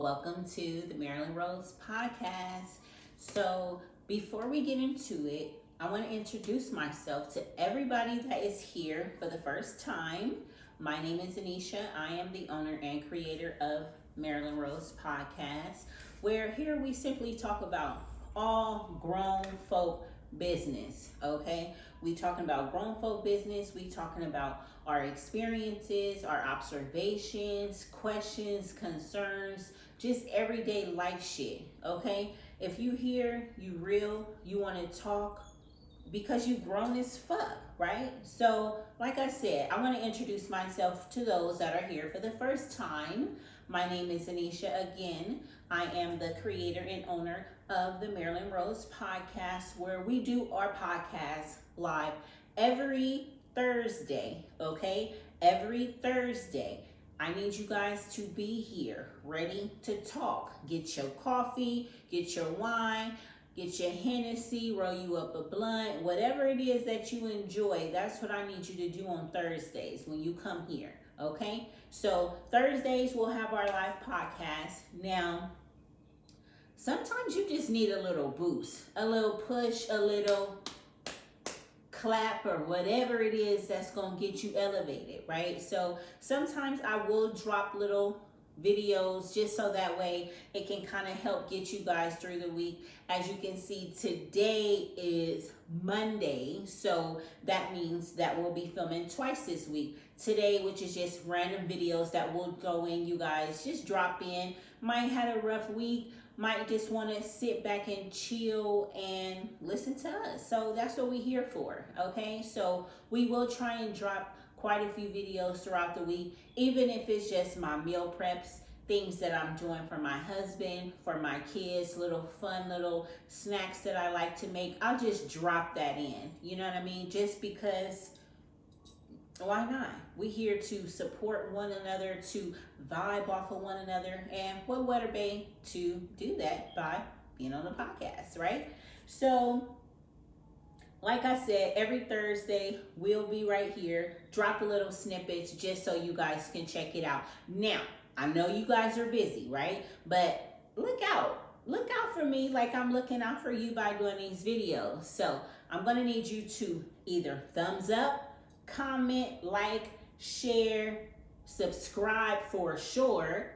Welcome to the Marilyn Rose podcast. So, before we get into it, I want to introduce myself to everybody that is here for the first time. My name is Anisha. I am the owner and creator of Marilyn Rose podcast, where here we simply talk about all grown folk business. Okay, we talking about grown folk business. We talking about our experiences, our observations, questions, concerns, just everyday life shit. Okay, if you here, you real, you want to talk because you grown as fuck, right? So, like I said, I want to introduce myself to those that are here for the first time. My name is Anisha. Again, I am the creator and owner of the Marilyn Rose podcast, where we do our podcast live every Thursday, okay? Every Thursday. I need you guys to be here, ready to talk. Get your coffee, get your wine, get your Hennessy, roll you up a blunt, whatever it is that you enjoy. That's what I need you to do on Thursdays when you come here, okay? So Thursdays we'll have our live podcast. Now, sometimes you just need a little boost, a little push, a little clap, or whatever it is that's going to get you elevated, right? So sometimes I will drop little videos just so that way it can kind of help get you guys through the week. As you can see, today is Monday, so that means that we'll be filming twice this week. Today, which is just random videos that will go in, you guys just drop in. Might had a rough week, might just want to sit back and chill and listen to us. So that's what we're here for, okay? So we will try and drop quite a few videos throughout the week, even if it's just my meal preps, things that I'm doing for my husband, for my kids, little fun little snacks that I like to make. I'll just drop that in, you know what I mean? Just because, why not? We here to support one another, to vibe off of one another, and what better way to do that by being on the podcast, right? So, like I said, every Thursday we'll be right here, drop a little snippets just so you guys can check it out. Now, I know you guys are busy, right? But look out. Look out for me like I'm looking out for you by doing these videos. So I'm going to need you to either thumbs up, comment, like, share, subscribe for sure,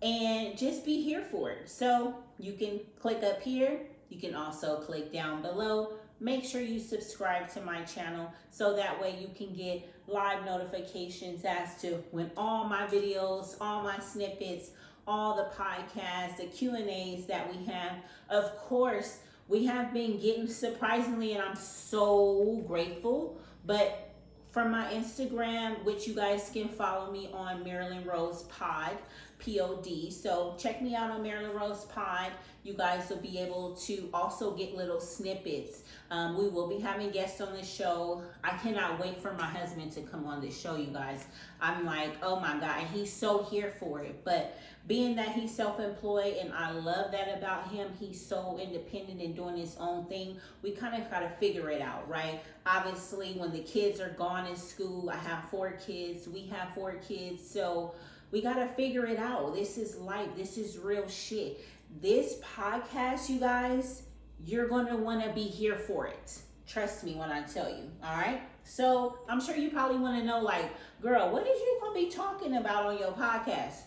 and just be here for it. So you can click up here. You can also click down below. Make sure you subscribe to my channel so that way you can get live notifications as to when all my videos, all my snippets, all the podcasts, the Q&As that we have. Of course, we have been getting, surprisingly, and I'm so grateful, but from my Instagram, which you guys can follow me on Marilyn Rose Pod, Pod. So check me out on Marilyn Rose Pod. You guys will be able to also get little snippets. We will be having guests on the show. I cannot wait for my husband to come on this show, you guys. I'm like, oh my God, and he's so here for it. But being that he's self-employed, and I love that about him, he's so independent and doing his own thing, we kind of got to figure it out, right? Obviously, when the kids are gone in school, I have 4 kids, we have 4 kids, so we got to figure it out. This is life. This is real shit. This podcast, you guys, you're going to want to be here for it. Trust me when I tell you, all right? So I'm sure you probably want to know, like, girl, what is you going to be talking about on your podcast?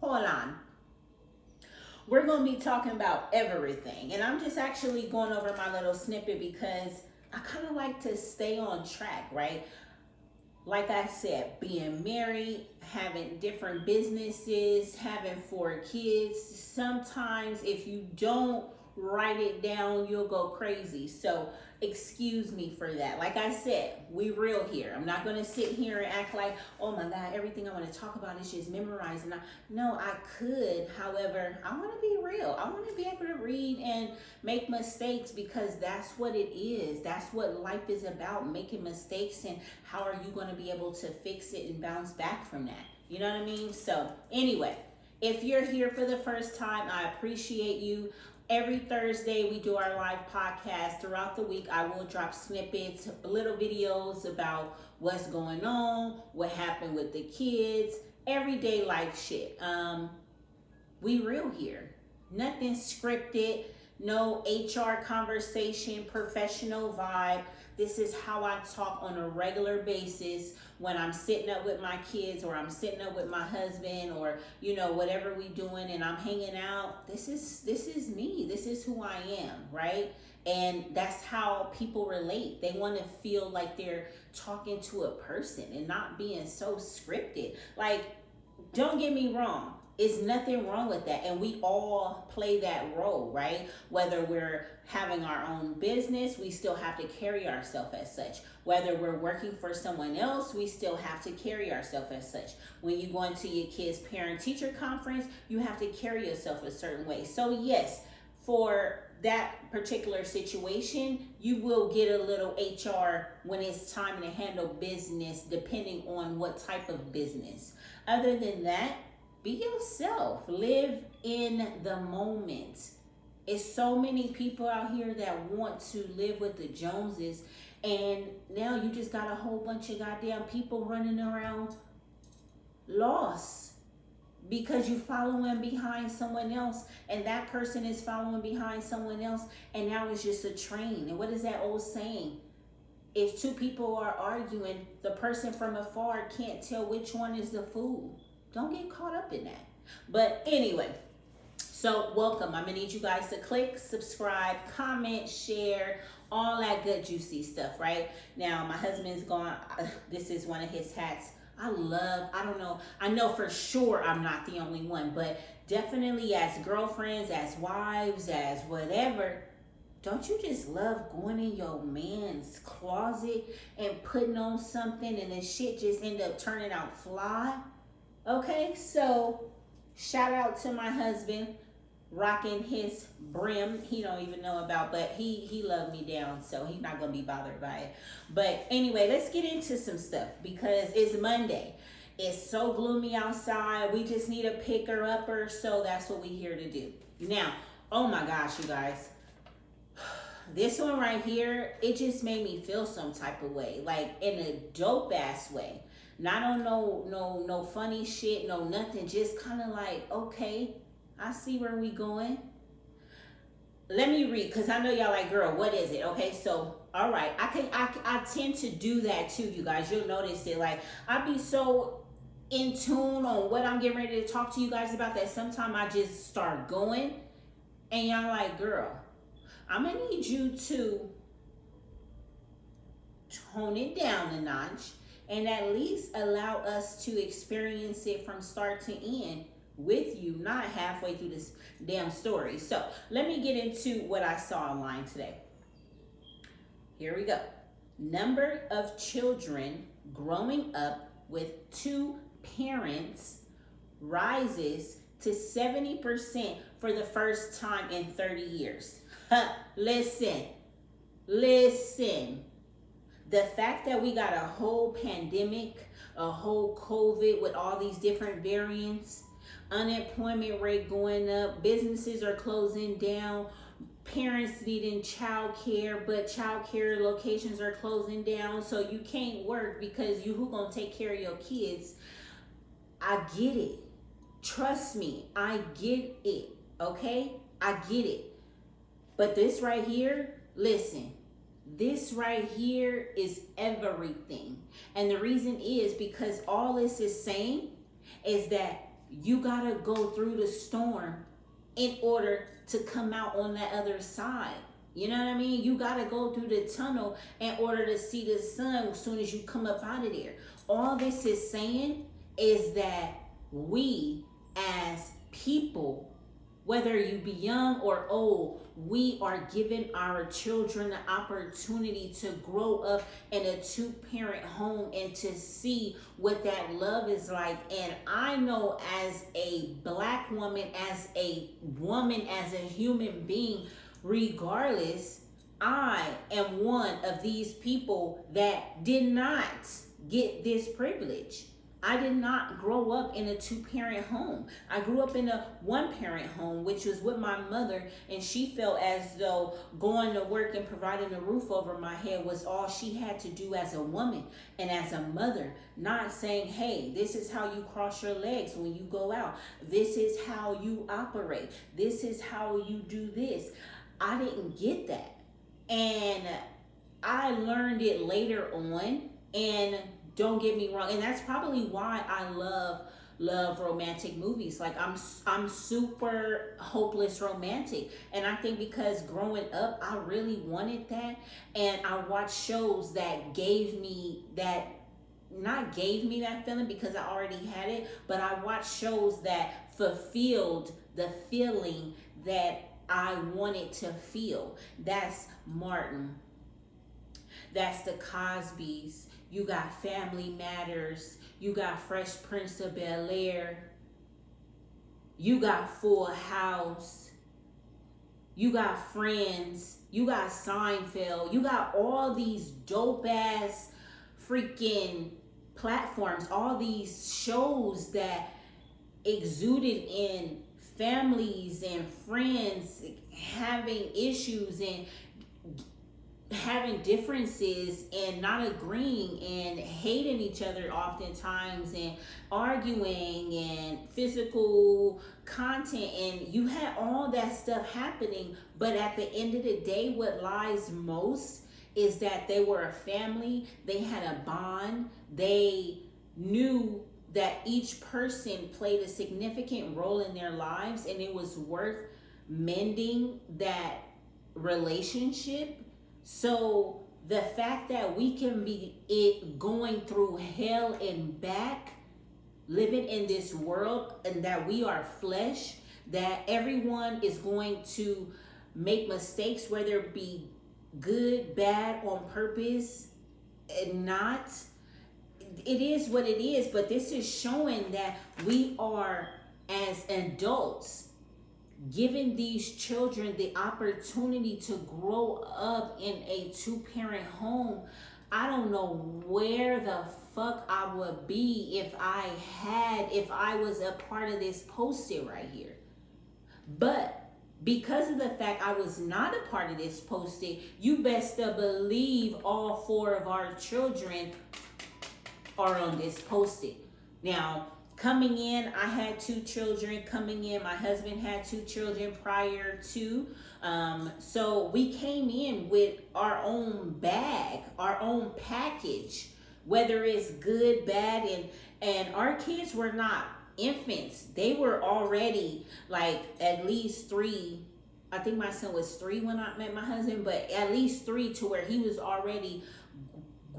Hold on. We're going to be talking about everything. And I'm just actually going over my little snippet because I kind of like to stay on track, right? Like I said, being married, having different businesses, having 4 kids. Sometimes if you don't write it down, you'll go crazy. So excuse me for that. Like I said, we real here. I'm not going to sit here and act like, oh my God, everything I want to talk about is just memorized. No, I could. However, I want to be real. I want to be able to read and make mistakes because that's what it is. That's what life is about, making mistakes, and how are you going to be able to fix it and bounce back from that? You know what I mean? So anyway, if you're here for the first time, I appreciate you. Every Thursday, we do our live podcast. Throughout the week, I will drop snippets, little videos about what's going on, what happened with the kids, everyday life shit. We real here. Nothing scripted, no HR conversation, professional vibe. This is how I talk on a regular basis when I'm sitting up with my kids, or I'm sitting up with my husband, or whatever we doing and I'm hanging out. This is me. This is who I am, right? And that's how people relate. They want to feel like they're talking to a person and not being so scripted. Like, don't get me wrong. It's nothing wrong with that. And we all play that role, right? Whether we're having our own business, we still have to carry ourselves as such. Whether we're working for someone else, we still have to carry ourselves as such. When you go into your kids' parent-teacher conference, you have to carry yourself a certain way. So yes, for that particular situation, you will get a little HR when it's time to handle business, depending on what type of business. Other than that, be yourself. Live in the moment. It's so many people out here that want to live with the Joneses, and now you just got a whole bunch of goddamn people running around lost because you following behind someone else, and that person is following behind someone else, and now it's just a train. And what is that old saying? If two people are arguing, the person from afar can't tell which one is the fool. Don't get caught up in that. But anyway, so welcome. I'm gonna need you guys to click, subscribe, comment, share, all that good juicy stuff, right? Now, my husband's gone. This is one of his hats. I don't know. I know for sure I'm not the only one, but definitely as girlfriends, as wives, as whatever, don't you just love going in your man's closet and putting on something and the shit just end up turning out fly? Okay, so shout out to my husband rocking his brim. He don't even know about, but he loved me down, so he's not gonna be bothered by it. But anyway, let's get into some stuff because it's Monday. It's so gloomy outside. We just need a picker upper, so that's what we're here to do. Now, oh my gosh, you guys. This one right here, it just made me feel some type of way, like in a dope ass way. Not on no funny shit, no nothing. Just kind of like, okay, I see where we going. Let me read, because I know y'all like, girl, what is it? Okay, so, all right. I tend to do that too, you guys. You'll notice it. Like, I be so in tune on what I'm getting ready to talk to you guys about that sometimes I just start going. And y'all like, girl, I'm going to need you to tone it down a notch and at least allow us to experience it from start to end with you, not halfway through this damn story. So let me get into what I saw online today. Here we go. Number of children growing up with two parents rises to 70% for the first time in 30 years. Listen. The fact that we got a whole pandemic, a whole COVID with all these different variants, unemployment rate going up, businesses are closing down, parents needing child care, but child care locations are closing down, so you can't work because who gonna take care of your kids? I get it. Trust me, I get it. Okay? I get it. But this right here, listen, this right here is everything. And the reason is because all this is saying is that you gotta go through the storm in order to come out on the other side. You know what I mean? You gotta go through the tunnel in order to see the sun as soon as you come up out of there. All this is saying is that we as people, whether you be young or old, we are giving our children the opportunity to grow up in a two-parent home and to see what that love is like. And I know as a Black woman, as a woman, as a human being, regardless, I am one of these people that did not get this privilege. I did not grow up in a two-parent home. I grew up in a one-parent home, which was with my mother, and she felt as though going to work and providing a roof over my head was all she had to do as a woman and as a mother. Not saying, hey, this is how you cross your legs when you go out. This is how you operate. This is how you do this. I didn't get that. And I learned it later on, and don't get me wrong, and that's probably why I love romantic movies. Like I'm super hopeless romantic, and I think because growing up I really wanted that, and I watched shows that gave me that, not gave me that feeling because I already had it, but I watched shows that fulfilled the feeling that I wanted to feel. That's Martin. That's the Cosbys. You got Family Matters. You got Fresh Prince of Bel-Air. You got Full House. You got Friends. You got Seinfeld. You got all these dope ass freaking platforms. All these shows that exuded in families and friends having issues and having differences and not agreeing and hating each other oftentimes and arguing and physical content, and you had all that stuff happening, but at the end of the day what lies most is that they were a family. They had a bond. They knew that each person played a significant role in their lives, and it was worth mending that relationship. So the fact that we can be going through hell and back, living in this world, and that we are flesh, that everyone is going to make mistakes, whether it be good, bad, on purpose, and not. It is what it is, but this is showing that we are, as adults, giving these children the opportunity to grow up in a two-parent home. I don't know where the fuck I would be if I was a part of this posted right here. But because of the fact I was not a part of this posted, you best to believe all 4 of our children are on this posted. Now, coming in, I had 2 children coming in. My husband had 2 children prior to. So we came in with our own bag, our own package, whether it's good, bad, and our kids were not infants. They were already like at least 3. I think my son was 3 when I met my husband, but at least 3 to where he was already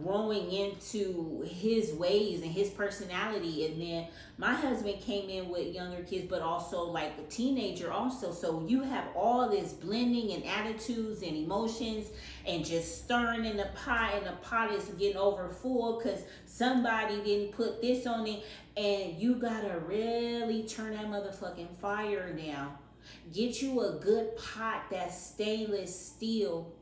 growing into his ways and his personality. And then my husband came in with younger kids, but also like a teenager also. So you have all this blending and attitudes and emotions and just stirring in the pot, and the pot is getting over full because somebody didn't put this on it, and you gotta really turn that motherfucking fire down. Get you a good pot that's stainless steel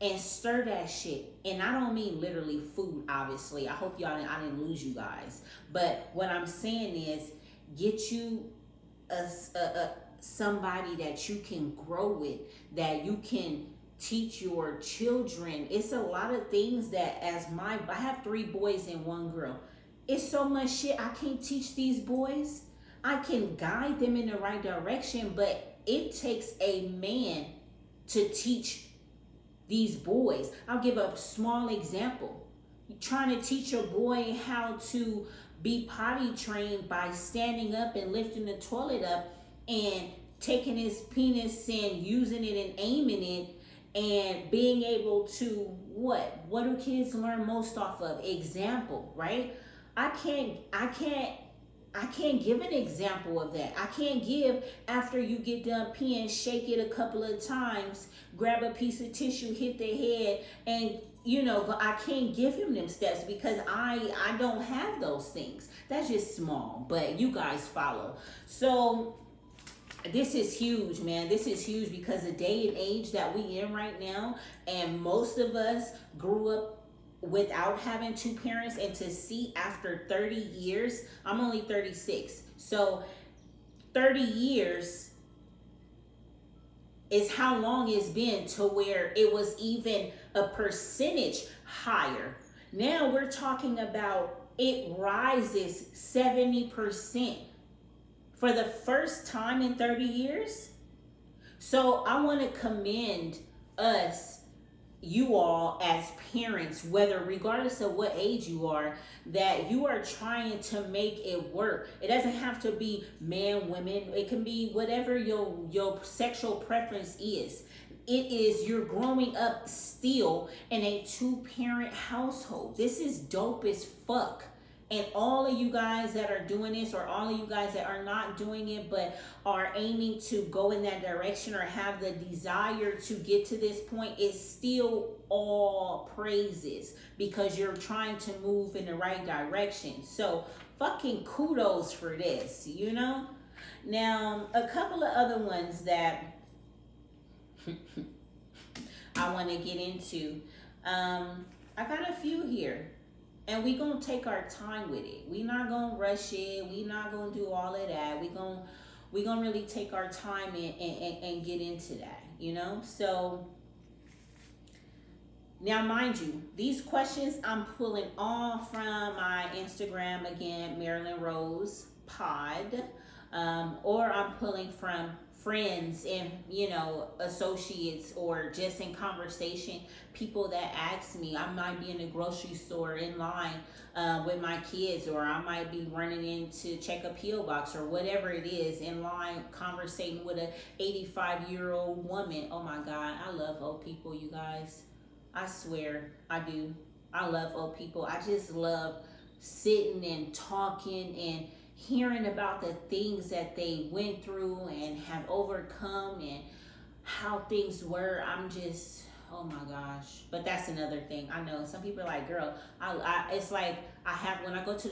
and stir that shit. And I don't mean literally food, obviously. I hope I didn't lose you guys. But what I'm saying is, get you a somebody that you can grow with, that you can teach your children. It's a lot of things that I have 3 boys and 1 girl. It's so much shit I can't teach these boys. I can guide them in the right direction, but it takes a man to teach these boys. I'll give a small example. You're trying to teach a boy how to be potty trained by standing up and lifting the toilet up and taking his penis and using it and aiming it and being able to what do kids learn most off of? Example, right? I can't give an example of that. I can't give, after you get done peeing, shake it a couple of times, grab a piece of tissue, hit the head, and I can't give him them steps because I don't have those things. That's just small, but you guys follow. So this is huge, man. This is huge because the day and age that we in right now, and most of us grew up without having two parents, and to see after 30 years, I'm only 36. So 30 years is how long it's been to where it was even a percentage higher. Now we're talking about it rises 70% for the first time in 30 years. So I want to commend us, you all as parents, whether regardless of what age you are, that you are trying to make it work. It doesn't have to be man, women. It can be whatever your sexual preference is. It is, you're growing up still in a two-parent household. This is dope as fuck. And all of you guys that are doing this, or all of you guys that are not doing it but are aiming to go in that direction or have the desire to get to this point, it's still all praises, because you're trying to move in the right direction. So fucking kudos for this, you know? Now, a couple of other ones that I want to get into. I got a few here. And we gonna take our time with it. We not gonna rush it. We not gonna do all of that. We gonna really take our time and get into that, you know? So now, mind you, these questions I'm pulling all from my Instagram, again, Marilyn Rose Pod, or I'm pulling from friends and, you know, associates, or just in conversation, people that ask me. I might be in the grocery store in line with my kids, or I might be running in to check a PO box, or whatever it is, in line conversating with a 85-year-old woman. Oh my God, I love old people, you guys. I swear I do. I love old people. I just love sitting and talking and hearing about the things that they went through and have overcome, and how things were. I'm just, oh my gosh. But that's another thing. I know some people are like, girl, it's like I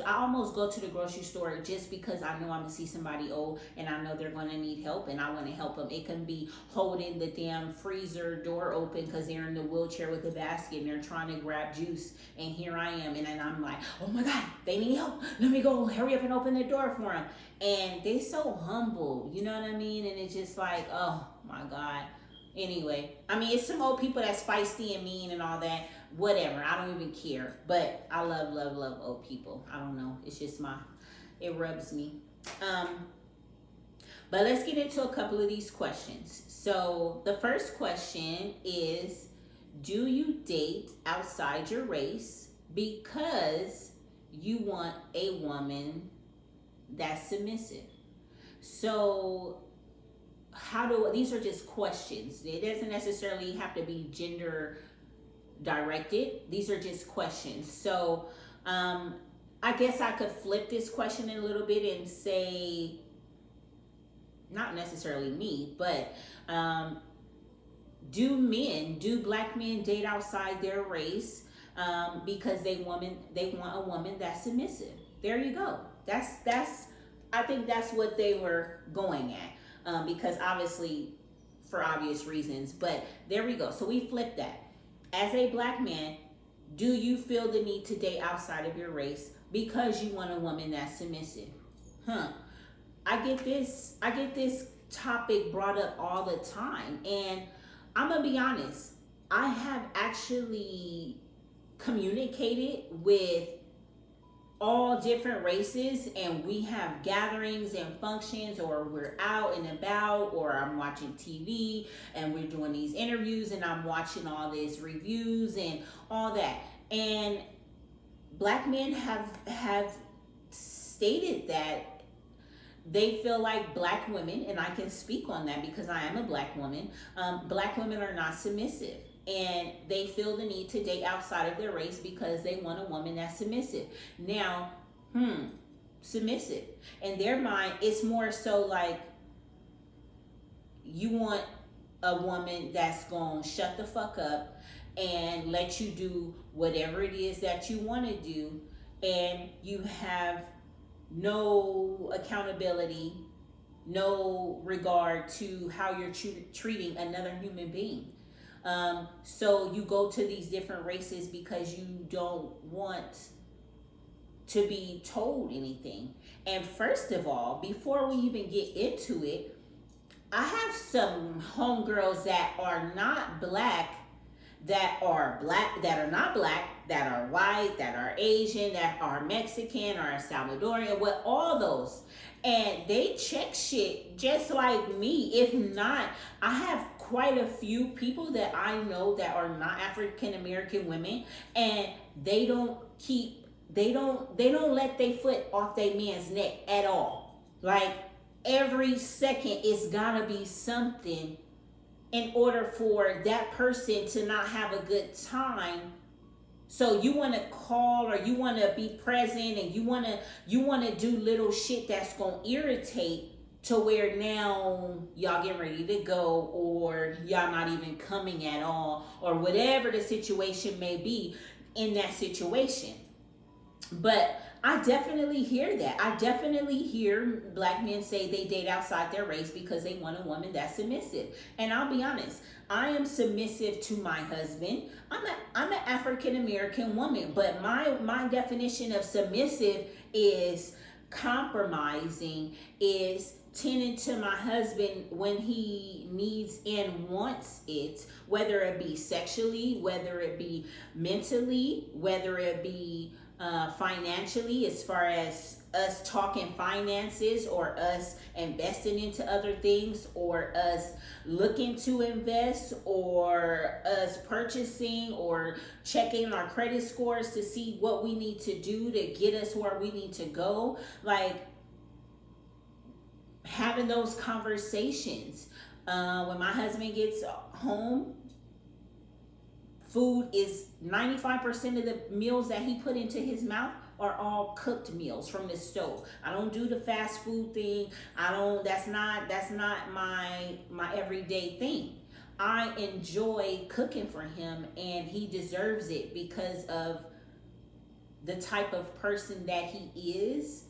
almost go to the grocery store just because I know I'm gonna see somebody old, and I know they're gonna need help, and I want to help them. It can be holding the damn freezer door open because they're in the wheelchair with a basket and they're trying to grab juice, and here I am, and then I'm like, oh my God, they need help. Let me go hurry up and open the door for them. And they so humble, you know what I mean? And it's just like, oh my God. Anyway, I mean, it's some old people that's feisty and mean and all that. Whatever, I don't even care. But I love old people. I don't know. It's just it rubs me. But let's get into a couple of these questions. So the first question is, do you date outside your race because you want a woman that's submissive? So these are just questions. It doesn't necessarily have to be gender directed. These are just questions. So I guess I could flip this question a little bit and say, not necessarily me, but do black men date outside their race because they want a woman that's submissive? There you go. I think that's what they were going at, because obviously, for obvious reasons. But there we go. So we flip that. As a black man, do you feel the need to date outside of your race because you want a woman that's submissive? I get this topic brought up all the time, and I'm gonna be honest, I have actually communicated with all different races, and we have gatherings and functions, or we're out and about, or I'm watching TV and we're doing these interviews and I'm watching all these reviews and all that. And black men have stated that they feel like black women, and I can speak on that because I am a black woman, black women are not submissive. And they feel the need to date outside of their race because they want a woman that's submissive. Now, submissive. In their mind, it's more so like, you want a woman that's going to shut the fuck up and let you do whatever it is that you want to do, and you have no accountability, no regard to how you're treating another human being. So you go to these different races because you don't want to be told anything. And first of all, before we even get into it, I have some homegirls that are not black, that are not black, that are white, that are Asian, that are Mexican or Salvadorian, with all those. And they check shit just like me. If not, I have quite a few people that I know that are not African American women, and they don't let their foot off their man's neck at all. Like, every second it's gotta be something in order for that person to not have a good time. So you want to call, or you want to be present, and you want to do little shit that's going to irritate, to where now y'all get ready to go, or y'all not even coming at all, or whatever the situation may be in that situation. But I definitely hear that. I definitely hear black men say they date outside their race because they want a woman that's submissive. And I'll be honest, I am submissive to my husband. I'm an African American woman, but my definition of submissive is compromising, is tending to my husband when he needs and wants it, whether it be sexually, whether it be mentally, whether it be financially, as far as us talking finances, or us investing into other things, or us looking to invest, or us purchasing, or checking our credit scores to see what we need to do to get us where we need to go. Like, having those conversations. When my husband gets home, food is 95% of the meals that he put into his mouth are all cooked meals from the stove. I don't do the fast food thing. That's not my everyday thing. I enjoy cooking for him, and he deserves it because of the type of person that he is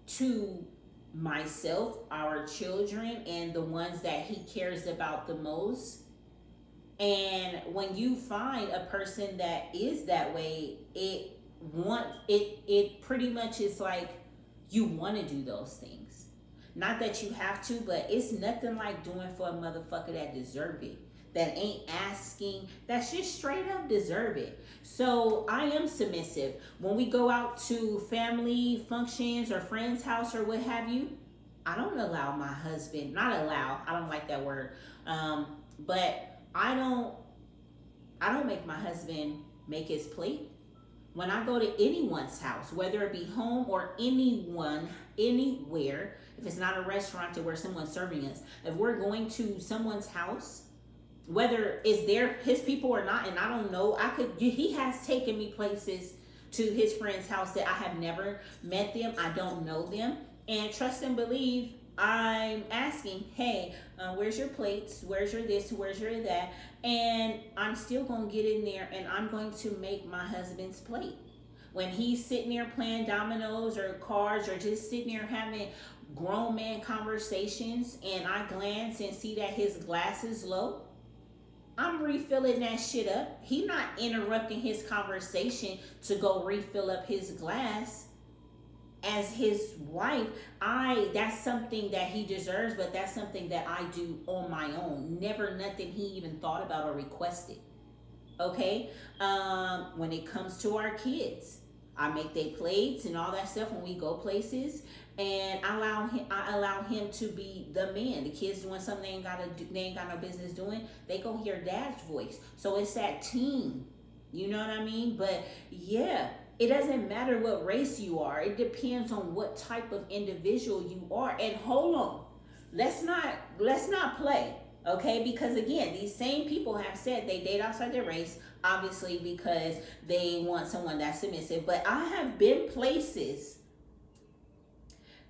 to myself, our children, and the ones that he cares about the most. And when you find a person that is that way, it pretty much is like you want to do those things. Not that you have to, but it's nothing like doing for a motherfucker that deserve it, that ain't asking, that's just straight up deserve it. So I am submissive. When we go out to family functions or friends' house or what have you, I don't allow my husband, not allow, I don't like that word, but I don't make my husband make his plate. When I go to anyone's house, whether it be home or anyone, anywhere, if it's not a restaurant to where someone's serving us, if we're going to someone's house, whether it's his people or not, and I don't know, he has taken me places to his friend's house that I have never met them, I don't know them, and trust and believe, I'm asking, hey, where's your plates? Where's your this? Where's your that? And I'm still going to get in there, and I'm going to make my husband's plate. When he's sitting there playing dominoes or cards, or just sitting there having grown man conversations, and I glance and see that his glass is low, I'm refilling that shit up. He's not interrupting his conversation to go refill up his glass. As his wife, that's something that he deserves, but that's something that I do on my own. Never nothing he even thought about or requested. Okay? When it comes to our kids, I make their plates and all that stuff when we go places, and I allow him to be the man. The kids doing something they ain't got no business doing, they go hear dad's voice. So it's that team. You know what I mean? But yeah, it doesn't matter what race you are. It depends on what type of individual you are. And hold on, let's not play, okay? Because again, these same people have said they date outside their race, obviously because they want someone that's submissive. But I have been places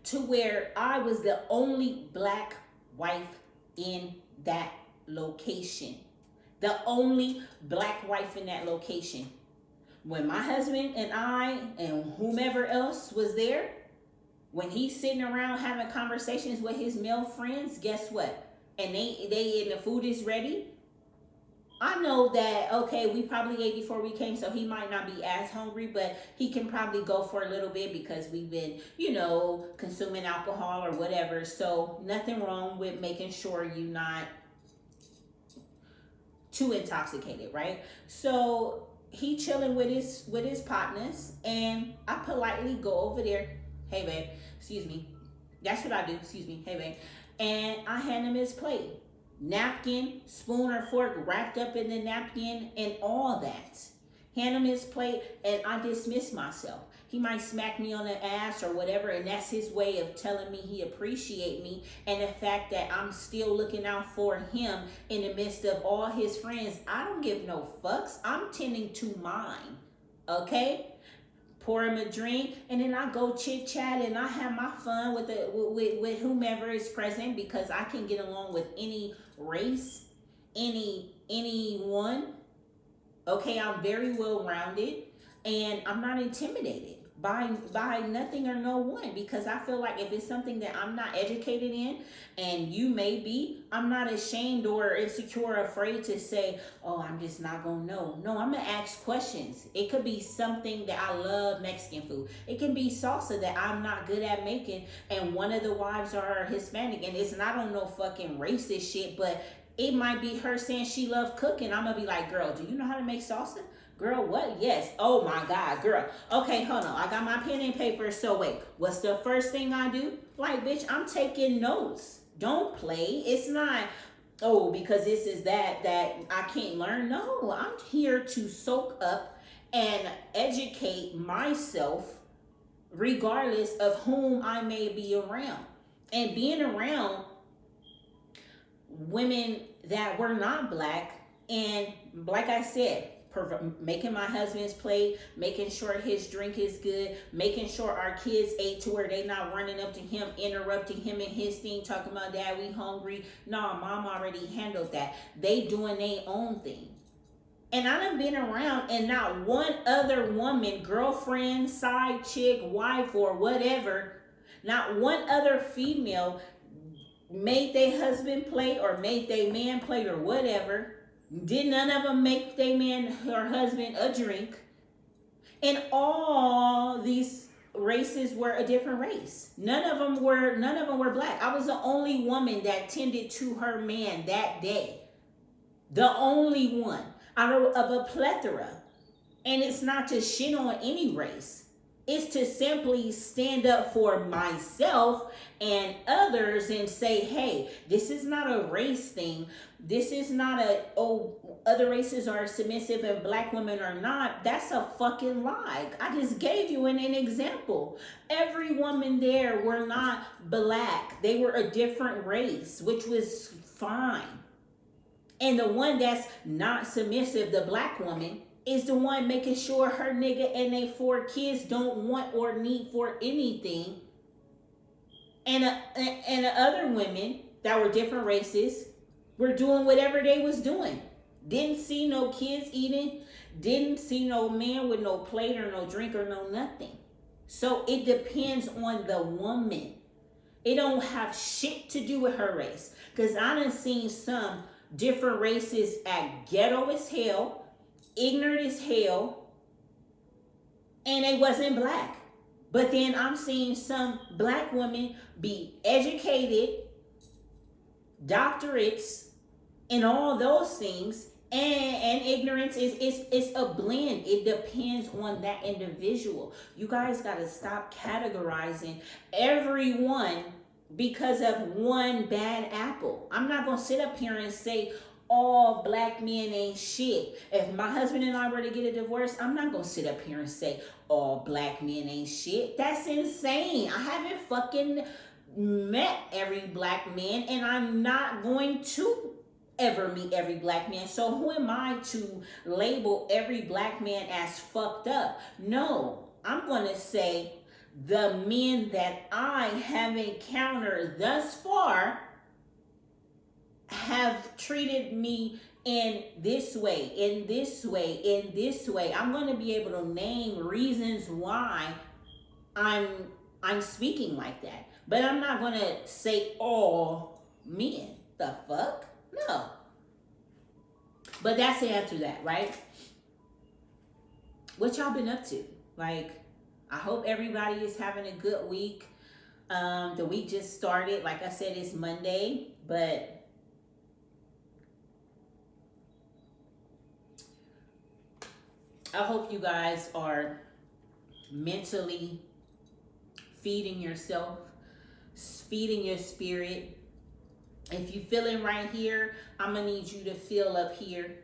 to where I was the only black wife in that location. The only black wife in that location. When my husband and I and whomever else was there, when he's sitting around having conversations with his male friends, guess what? And they and the food is ready, I know that, okay, we probably ate before we came, so he might not be as hungry, but he can probably go for a little bit because we've been, consuming alcohol or whatever. So nothing wrong with making sure you're not too intoxicated, right? So he chilling with his partners, and I politely go over there. Hey babe, excuse me. That's what I do. Excuse me. Hey babe, and I hand him his plate, napkin, spoon or fork wrapped up in the napkin, and all that. Hand him his plate, and I dismiss myself. He might smack me on the ass or whatever, and that's his way of telling me he appreciate me and the fact that I'm still looking out for him in the midst of all his friends. I don't give no fucks. I'm tending to mine. Okay? Pour him a drink, and then I go chit chat and I have my fun with whomever is present, because I can get along with any race, anyone. Okay, I'm very well rounded, and I'm not intimidated by nothing or no one, because I feel like if it's something that I'm not educated in, and you may be, I'm not ashamed or insecure or afraid to say, oh, I'm just not gonna know. No, I'm gonna ask questions. It could be something that I love, Mexican food. It can be salsa that I'm not good at making, and one of the wives are Hispanic, and it's not on no fucking racist shit, but it might be her saying she loves cooking. I'm gonna be like, girl, do you know how to make salsa? Girl, what? Yes. Oh my God, girl. Okay, hold on. I got my pen and paper. So wait, what's the first thing I do? Like, bitch, I'm taking notes. Don't play. It's not, oh, because this is that I can't learn. No, I'm here to soak up and educate myself regardless of whom I may be around. And being around women that were not black, and like I said, making my husband's plate, making sure his drink is good, making sure our kids ate to where they not running up to him, interrupting him in his thing, talking about, dad, we hungry. Nah, mom already handled that. They doing their own thing. And I done been around, and not one other woman, girlfriend, side chick, wife, or whatever, not one other female made their husband plate or made their man plate or whatever. Did none of them make their man or husband a drink? And all these races were a different race. None of them were black. I was the only woman that tended to her man that day. The only one out of a plethora. And it's not to shit on any race. It's to simply stand up for myself and others and say, hey, this is not a race thing. This is not other races are submissive and black women are not. That's a fucking lie. I just gave you an example. Every woman there were not black. They were a different race, which was fine. And the one that's not submissive, the black woman, is the one making sure her nigga and they 4 kids don't want or need for anything. And the other women that were different races were doing whatever they was doing. Didn't see no kids eating. Didn't see no man with no plate or no drink or no nothing. So it depends on the woman. It don't have shit to do with her race. Because I done seen some different races act ghetto as hell, ignorant as hell, and they wasn't black. But then I'm seeing some black women be educated, doctorates, and all those things, and ignorance is a blend. It depends on that individual. You guys got to stop categorizing everyone because of one bad apple. I'm not gonna sit up here and say all black men ain't shit. If my husband and I were to get a divorce, I'm not gonna sit up here and say all black men ain't shit. That's insane. I haven't fucking met every black man, and I'm not going to ever meet every black man. So who am I to label every black man as fucked up? No, I'm gonna say the men that I have encountered thus far have treated me in this way, in this way, in this way. I'm going to be able to name reasons why I'm speaking like that. But I'm not going to say all men. The fuck? No. But that's the answer to that, right? What y'all been up to? Like, I hope everybody is having a good week. The week just started. Like I said, it's Monday, but I hope you guys are mentally feeding yourself, feeding your spirit. If you feeling right here, I'm gonna need you to feel up here.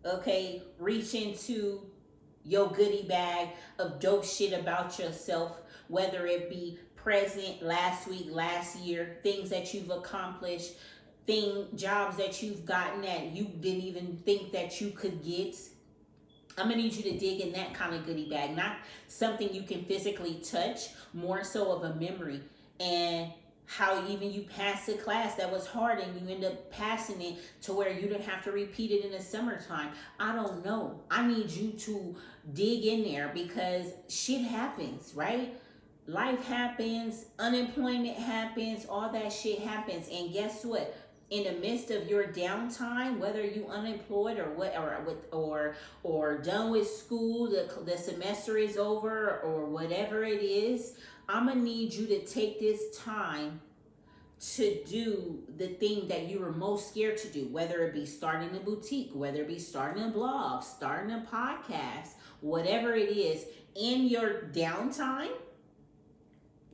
Okay, reach into your goodie bag of dope shit about yourself, whether it be present, last week, last year, things that you've accomplished, jobs that you've gotten that you didn't even think that you could get. I'm gonna need you to dig in that kind of goodie bag, not something you can physically touch, more so of a memory. And how even you passed a class that was hard and you end up passing it to where you didn't have to repeat it in the summertime. I don't know. I need you to dig in there because shit happens, right? Life happens, unemployment happens, all that shit happens. And guess what? In the midst of your downtime, whether you unemployed or what, or done with school, the semester is over or whatever it is, I'm gonna need you to take this time to do the thing that you were most scared to do, whether it be starting a boutique, whether it be starting a blog, starting a podcast, whatever it is. In your downtime,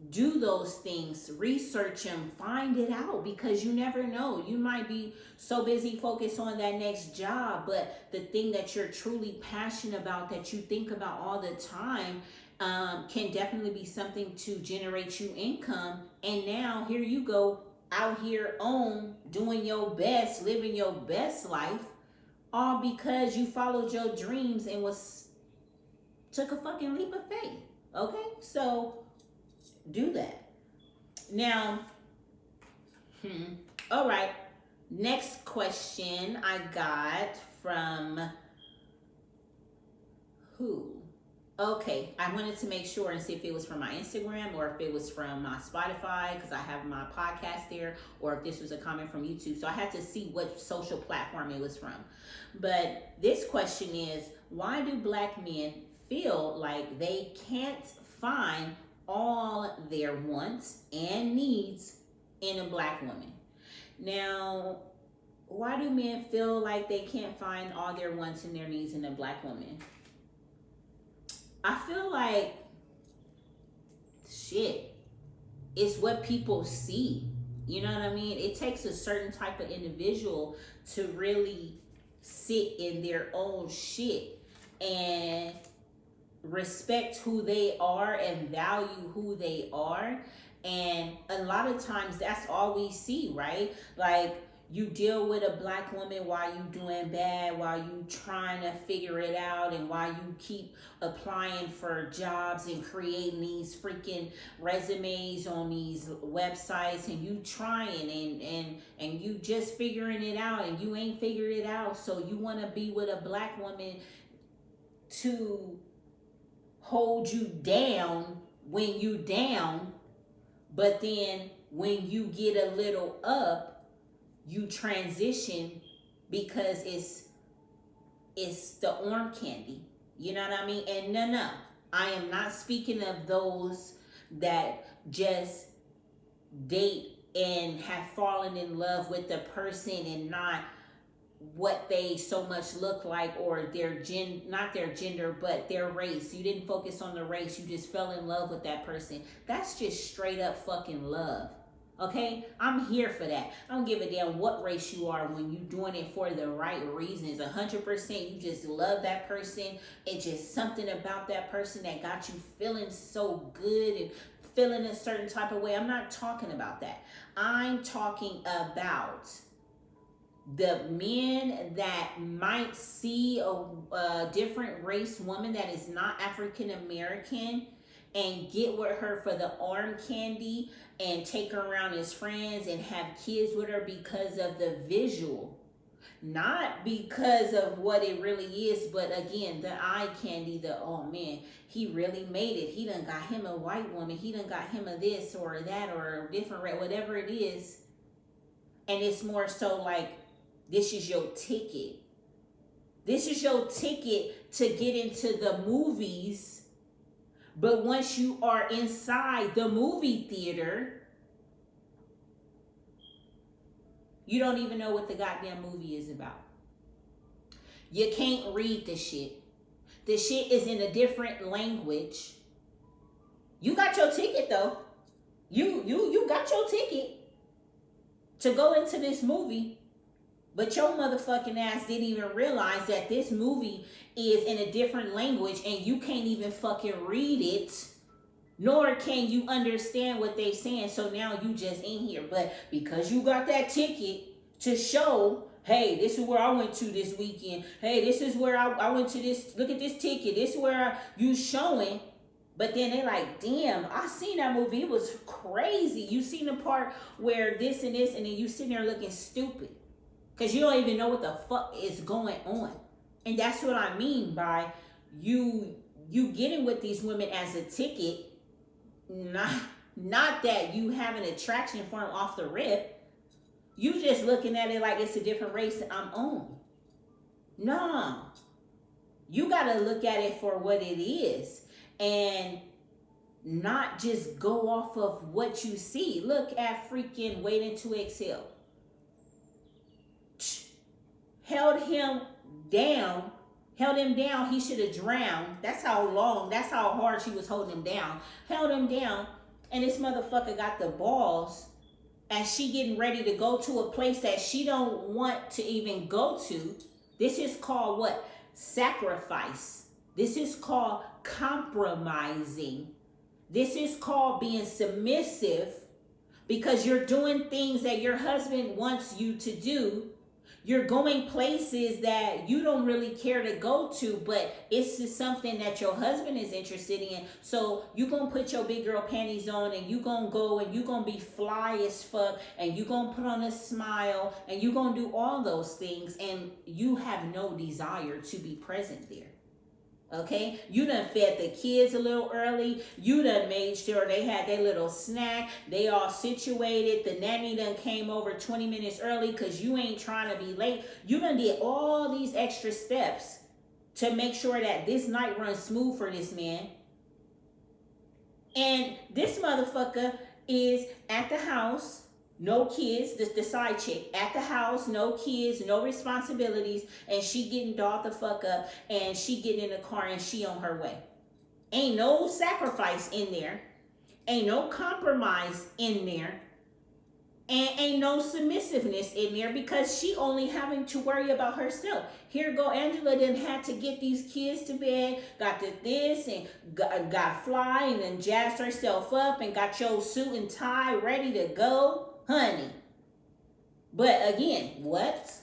do those things, research them, find it out, because you never know. You might be so busy focused on that next job, but the thing that you're truly passionate about, that you think about all the time, can definitely be something to generate you income. And now here you go, out here on doing your best, living your best life, all because you followed your dreams and took a fucking leap of faith. Okay, so do that. Now, all right. Next question I got from who? Okay, I wanted to make sure and see if it was from my Instagram or if it was from my Spotify, because I have my podcast there, or if this was a comment from YouTube. So I had to see what social platform it was from. But this question is, why do Black men feel like they can't find all their wants and needs in a Black woman? Now, why do men feel like they can't find all their wants and their needs in a Black woman? I feel like shit, it's what people see. You know what I mean? It takes a certain type of individual to really sit in their own shit and respect who they are and value who they are. And a lot of times that's all we see, right? Like, you deal with a Black woman while you doing bad, while you trying to figure it out, and while you keep applying for jobs and creating these freaking resumes on these websites, and you trying and you just figuring it out, and you ain't figured it out. So you want to be with a Black woman to hold you down when you down, but then when you get a little up, you transition because it's the arm candy. You know what I mean? And no, I am not speaking of those that just date and have fallen in love with the person and not what they so much look like, or not their gender, but their race. You didn't focus on the race, you just fell in love with that person. That's just straight up fucking love. Okay, I'm here for that. I don't give a damn what race you are when you're doing it for the right reasons. 100%, you just love that person. It's just something about that person that got you feeling so good and feeling a certain type of way. I'm not talking about that. I'm talking about the men that might see a different race woman that is not African American and get with her for the arm candy and take her around as friends and have kids with her because of the visual, not because of what it really is. But again, the eye candy, oh man, he really made it. He done got him a white woman. He done got him a this or that or a different red, whatever it is. And it's more so like, this is your ticket This is your ticket to get into the movies. But once you are inside the movie theater, you don't even know what the goddamn movie is about. You can't read the shit. The shit is in a different language. You got your ticket though. You got your ticket to go into this movie. But your motherfucking ass didn't even realize that this movie is in a different language and you can't even fucking read it. Nor can you understand what they saying. So now you just in here. But because you got that ticket to show, hey, this is where I went to this weekend. Hey, this is where I went to this. Look at this ticket. This is where you showing. But then they like, damn, I seen that movie. It was crazy. You seen the part where this, and then you sitting there looking stupid. Because you don't even know what the fuck is going on. And that's what I mean by you getting with these women as a ticket. Not that you have an attraction for them off the rip. You just looking at it like it's a different race that I'm on. No. You got to look at it for what it is. And not just go off of what you see. Look at freaking Waiting to Exhale. Held him down. He should have drowned. That's how hard she was holding him down. Held him down. And this motherfucker got the balls as she getting ready to go to a place that she don't want to even go to. This is called what? Sacrifice. This is called compromising. This is called being submissive because you're doing things that your husband wants you to do. You're going places that you don't really care to go to, but it's just something that your husband is interested in. So you going to put your big girl panties on and you going to go and you going to be fly as fuck and you going to put on a smile and you going to do all those things and you have no desire to be present there. Okay, you done fed the kids a little early. You done made sure they had their little snack. They all situated. The nanny done came over 20 minutes early because you ain't trying to be late. You done did all these extra steps to make sure that this night runs smooth for this man. And this motherfucker is at the house. No kids, the side chick, at the house, no kids, no responsibilities, and she getting dolled the fuck up, and she getting in the car, and she on her way. Ain't no sacrifice in there. Ain't no compromise in there. And ain't no submissiveness in there because she only having to worry about herself. Here go Angela then had to get these kids to bed, got this and got fly and then jazzed herself up and got your suit and tie ready to go. Honey. But again, what?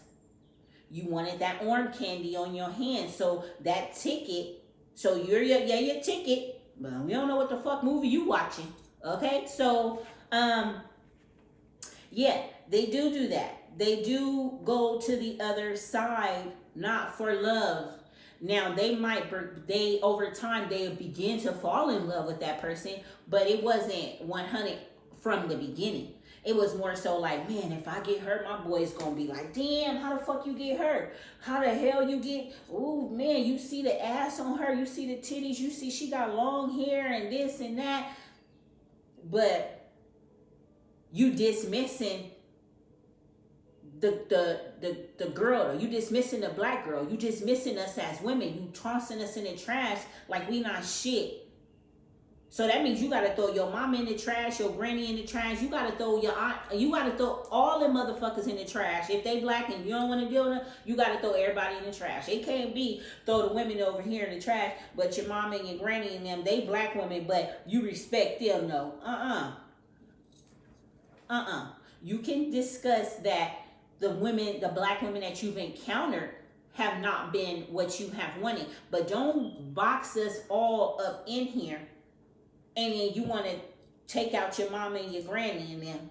You wanted that orange candy on your hand. So that ticket, so you're your ticket, but we don't know what the fuck movie you watching. Okay? So, yeah, they do that. They do go to the other side, not for love. Now, over time, they begin to fall in love with that person, but it wasn't 100 from the beginning. It was more so like, man, if I get hurt, my boy's gonna be like, damn, how the fuck you get hurt? How the hell you get, ooh, man, you see the ass on her, you see the titties, you see she got long hair and this and that. But you dismissing the girl, you dismissing the black girl, you dismissing us as women, you tossing us in the trash like we not shit. So that means you gotta throw your mama in the trash, your granny in the trash. You gotta throw your aunt. You gotta throw all the motherfuckers in the trash. If they black and you don't want to deal with them, you gotta throw everybody in the trash. It can't be throw the women over here in the trash, but your mama and your granny and them, they black women, but you respect them. No, You can discuss that the black women that you've encountered have not been what you have wanted, but don't box us all up in here. And then you want to take out your mama and your granny and them.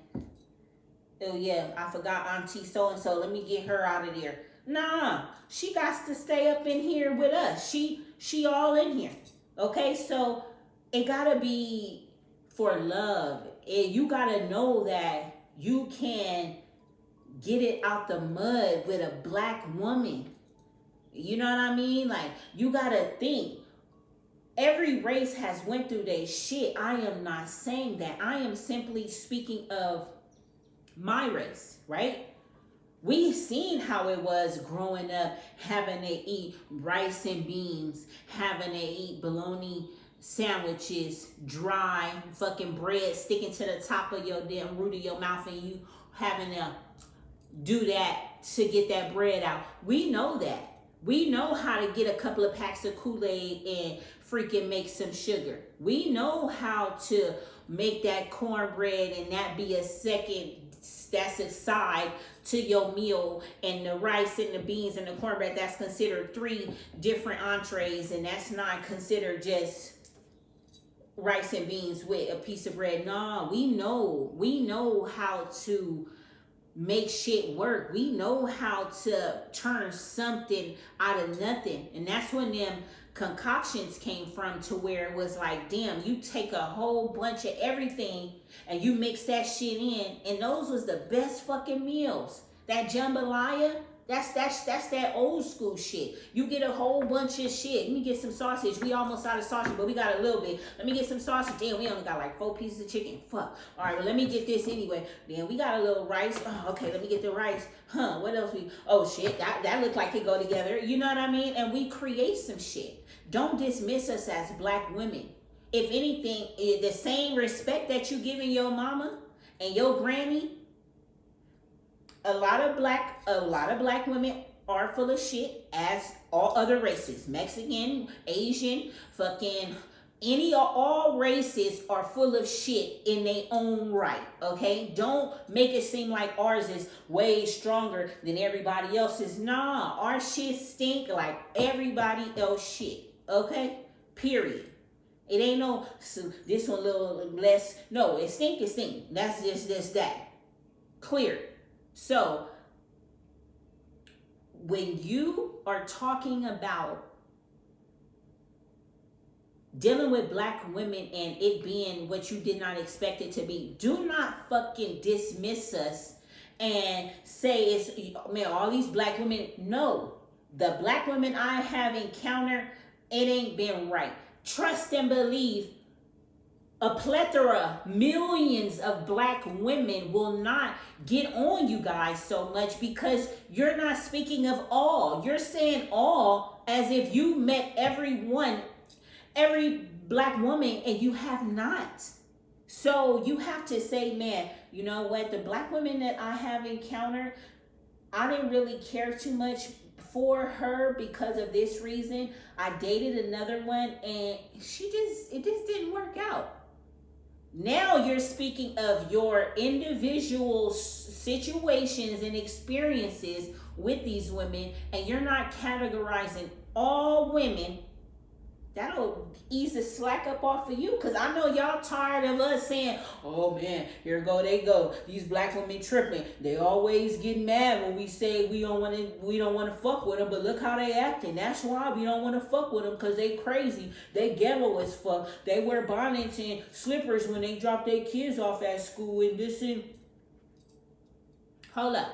Oh yeah, I forgot auntie so-and-so. Let me get her out of there. Nah, she got to stay up in here with us. She all in here. Okay, so it got to be for love. You got to know that you can get it out the mud with a black woman. You know what I mean? Like, you gotta think. Every race has went through their shit. I am not saying that. I am simply speaking of my race, right? We've seen how it was growing up, having to eat rice and beans, having to eat bologna sandwiches, dry fucking bread sticking to the top of your damn root of your mouth, and you having to do that to get that bread out. We know that. We know how to get a couple of packs of Kool-Aid and freaking make some sugar. We know how to make that cornbread and that be a second, that's a side to your meal, and the rice and the beans and the cornbread, that's considered 3 different entrees, and that's not considered just rice and beans with a piece of bread. No, we know how to make shit work. We know how to turn something out of nothing. And that's when them concoctions came from, to where it was like, damn, you take a whole bunch of everything and you mix that shit in, and those was the best fucking meals. That jambalaya, that's that old school shit. You get a whole bunch of shit. Let me get some sausage. We almost out of sausage, but we got a little bit. Let me get some sausage. Damn, we only got like 4 pieces of chicken. Fuck. All right, well, let me get this anyway. Then we got a little rice. Oh, okay, let me get the rice. Huh, what else we... Oh, shit, that looked like it go together. You know what I mean? And we create some shit. Don't dismiss us as black women. If anything, the same respect that you giving your mama and your granny, a lot of black women are full of shit, as all other races. Mexican, Asian, fucking all races are full of shit in their own right. Okay, don't make it seem like ours is way stronger than everybody else's. Nah, our shit stink like everybody else shit. Okay, period. It ain't no, so this one a little less. No, it stink, it stink. That's just that. Clear. So, when you are talking about dealing with black women and it being what you did not expect it to be, do not fucking dismiss us and say it's, man, all these black women. No, the black women I have encountered, it ain't been right. Trust and believe, a plethora, millions of black women will not get on you guys so much, because you're not speaking of all. You're saying all as if you met everyone, every black woman, and you have not. So you have to say, man, you know what? The black women that I have encountered, I didn't really care too much for her because of this reason. I dated another one and it just didn't work out. Now you're speaking of your individual situations and experiences with these women, and you're not categorizing all women. That'll ease the slack up off of you, because I know y'all tired of us saying, oh man, here they go. These black women tripping. They always get mad when we say we don't want to fuck with them, but look how they acting. That's why we don't want to fuck with them, because they crazy. They ghetto as fuck. They wear bonnets and slippers when they drop their kids off at school and this and... Hold up.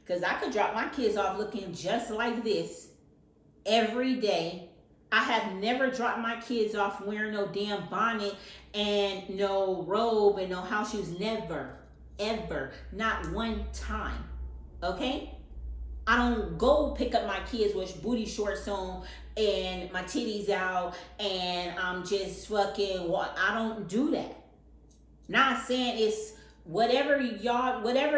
Because I could drop my kids off looking just like this every day. I have never dropped my kids off wearing no damn bonnet and no robe and no house shoes. Never, ever, not one time. Okay? I don't go pick up my kids with booty shorts on and my titties out and I'm just fucking, I don't do that. Not saying it's whatever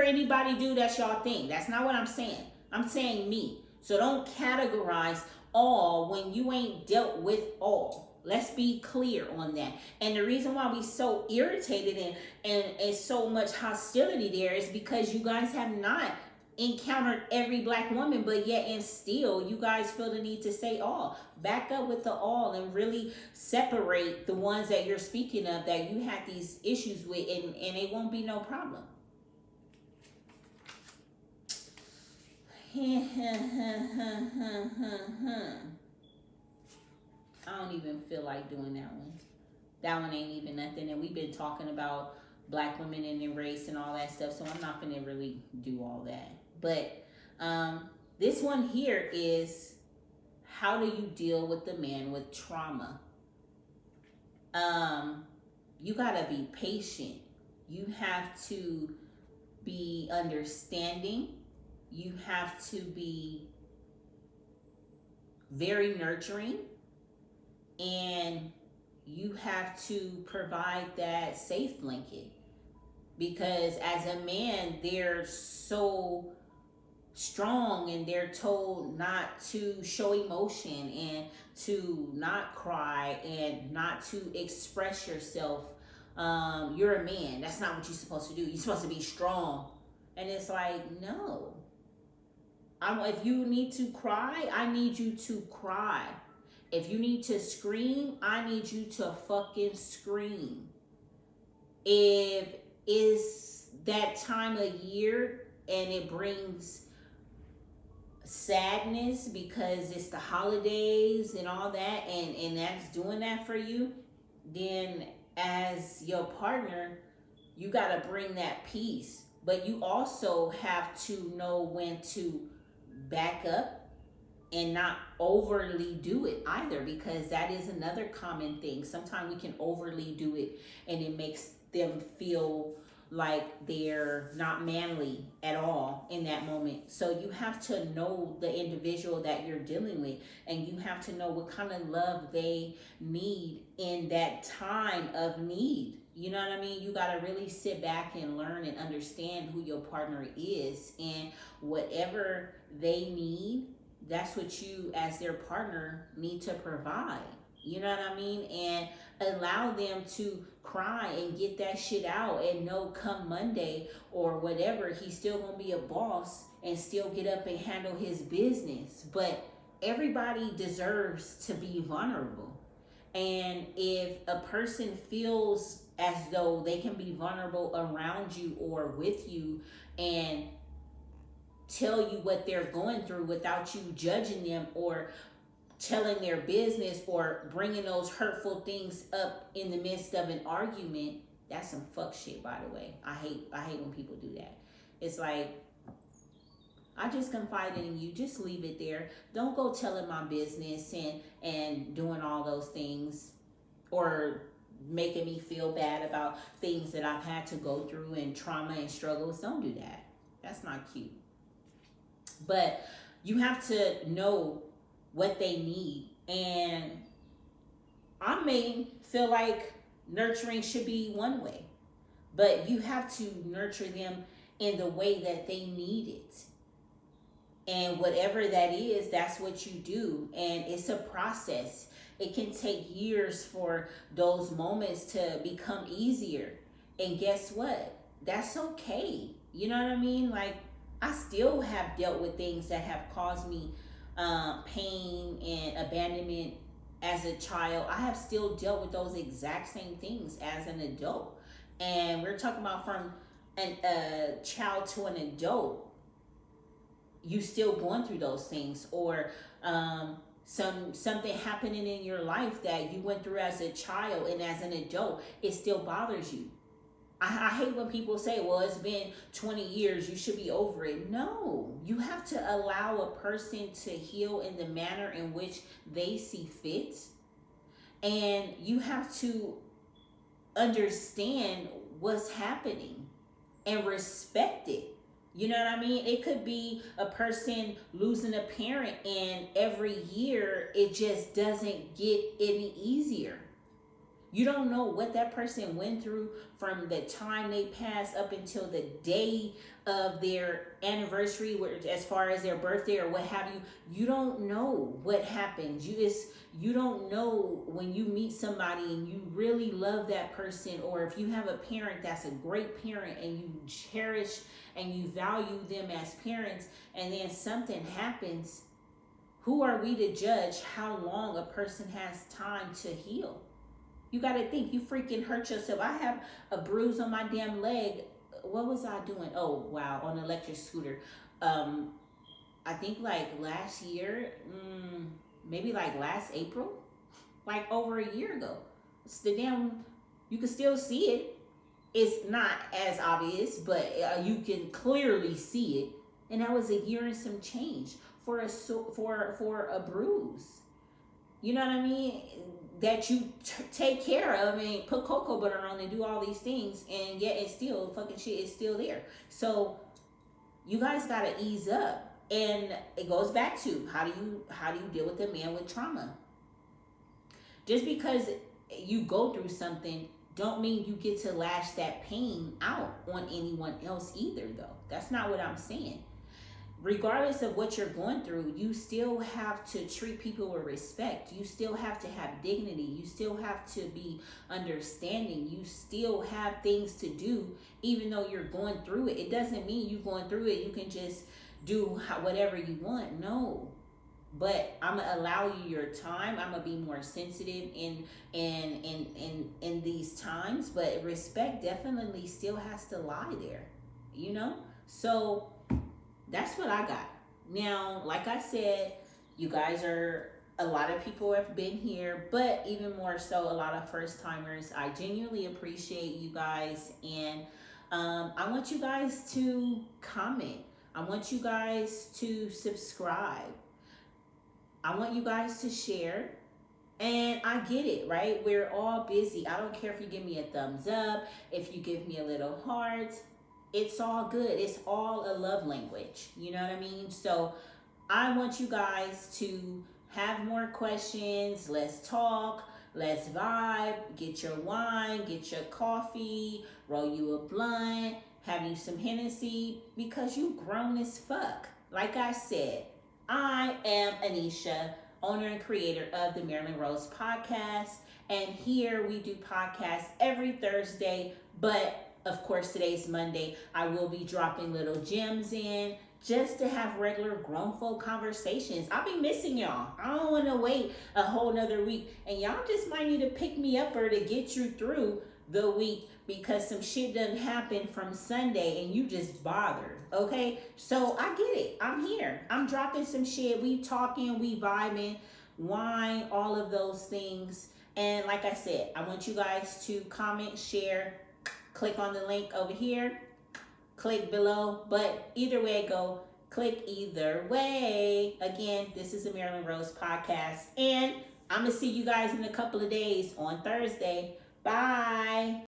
anybody do, that's y'all thing. That's not what I'm saying. I'm saying me. So don't categorize all when you ain't dealt with all. Let's be clear on that. And the reason why we so irritated and so much hostility there is because you guys have not encountered every black woman, but yet and still you guys feel the need to say all. Back up with the all and really separate the ones that you're speaking of that you had these issues with, and it won't be no problem. I don't even feel like doing that one. That one ain't even nothing. And we've been talking about black women and their race and all that stuff, so I'm not gonna really do all that. But This one here is, how do you deal with the man with trauma? You gotta be patient. You have to be understanding. You have to be very nurturing, and you have to provide that safe blanket, because as a man they're so strong and they're told not to show emotion and to not cry and not to express yourself. You're a man, that's not what you're supposed to do, you're supposed to be strong. And it's like, no. If you need to cry, I need you to cry. If you need to scream, I need you to fucking scream. If it's that time of year and it brings sadness because it's the holidays and all that, and that's doing that for you, then as your partner, you got to bring that peace. But you also have to know when to back up and not overly do it either, because that is another common thing. Sometimes we can overly do it and it makes them feel like they're not manly at all in that moment. So you have to know the individual that you're dealing with, and you have to know what kind of love they need in that time of need. You know what I mean? You got to really sit back and learn and understand who your partner is, and whatever they need, that's what you as their partner need to provide. You know what I mean? And allow them to cry and get that shit out, and know come Monday or whatever, he's still gonna be a boss and still get up and handle his business. But everybody deserves to be vulnerable. And if a person feels as though they can be vulnerable around you or with you and tell you what they're going through without you judging them or telling their business or bringing those hurtful things up in the midst of an argument, that's some fuck shit, by the way. I hate when people do that. It's like, I just confided in you, just leave it there. Don't go telling my business and doing all those things, or making me feel bad about things that I've had to go through and trauma and struggles. Don't do that. That's not cute. But you have to know what they need. And I may feel like nurturing should be one way, but you have to nurture them in the way that they need it. And whatever that is, that's what you do. And it's a process. It can take years for those moments to become easier. And guess what? That's okay. You know what I mean? Like, I still have dealt with things that have caused me pain and abandonment as a child. I have still dealt with those exact same things as an adult. And we're talking about from a child to an adult, you still going through those things, or something happening in your life that you went through as a child, and as an adult it still bothers you. I hate when people say, well, it's been 20 years, you should be over it. No, you have to allow a person to heal in the manner in which they see fit. And you have to understand what's happening and respect it. You know what I mean? It could be a person losing a parent, and every year it just doesn't get any easier. You don't know what that person went through from the time they passed up until the day of their anniversary, as far as their birthday or what have you. You don't know what happens. You don't know when you meet somebody and you really love that person, or if you have a parent that's a great parent and you cherish and you value them as parents, and then something happens. Who are we to judge how long a person has time to heal? You got to think, you freaking hurt yourself. I have a bruise on my damn leg. What was I doing? Oh, wow, on an electric scooter. I think like last year, maybe like last April, like over a year ago. It's the damn, you can still see it. It's not as obvious, but you can clearly see it. and that was a year and some change for a bruise. You know what I mean? That you take care of and put cocoa butter on and do all these things, and yet it's still fucking shit is still there. So you guys gotta ease up, and it goes back to how do you deal with a man with trauma? Just because you go through something don't mean you get to lash that pain out on anyone else either, though. That's not what I'm saying. Regardless of what you're going through, you still have to treat people with respect. You still have to have dignity. You still have to be understanding. You still have things to do even though you're going through it. It doesn't mean you going through it you can just do whatever you want. No. But I'm gonna allow you your time. I'm gonna be more sensitive in these times, but respect definitely still has to lie there, you know? So that's what I got. Now, like I said, you guys are, a lot of people have been here, but even more so, a lot of first timers. I genuinely appreciate you guys, and I want you guys to comment. I want you guys to subscribe. I want you guys to share. And I get it, right? We're all busy. I don't care if you give me a thumbs up, if you give me a little heart. It's all good. It's all a love language. You know what I mean? So I want you guys to have more questions. Let's talk. Let's vibe. Get your wine. Get your coffee. Roll you a blunt. Have you some Hennessy. Because you grown as fuck. Like I said, I am Anisha, owner and creator of the Marilyn Rose Podcast. And here we do podcasts every Thursday, but of course today's Monday. I will be dropping little gems in just to have regular grown folk conversations. I'll be missing y'all. I don't want to wait a whole nother week. And y'all just might need to pick me up or to get you through the week because some shit doesn't happen from Sunday and you just bothered. Okay? So I get it. I'm here. I'm dropping some shit. We talking, we vibing, wine, all of those things. And like I said, I want you guys to comment, share, click on the link over here, click below, but either way it go, click either way. Again, this is the Marilyn Rose Podcast, and I'm gonna see you guys in a couple of days on Thursday. Bye.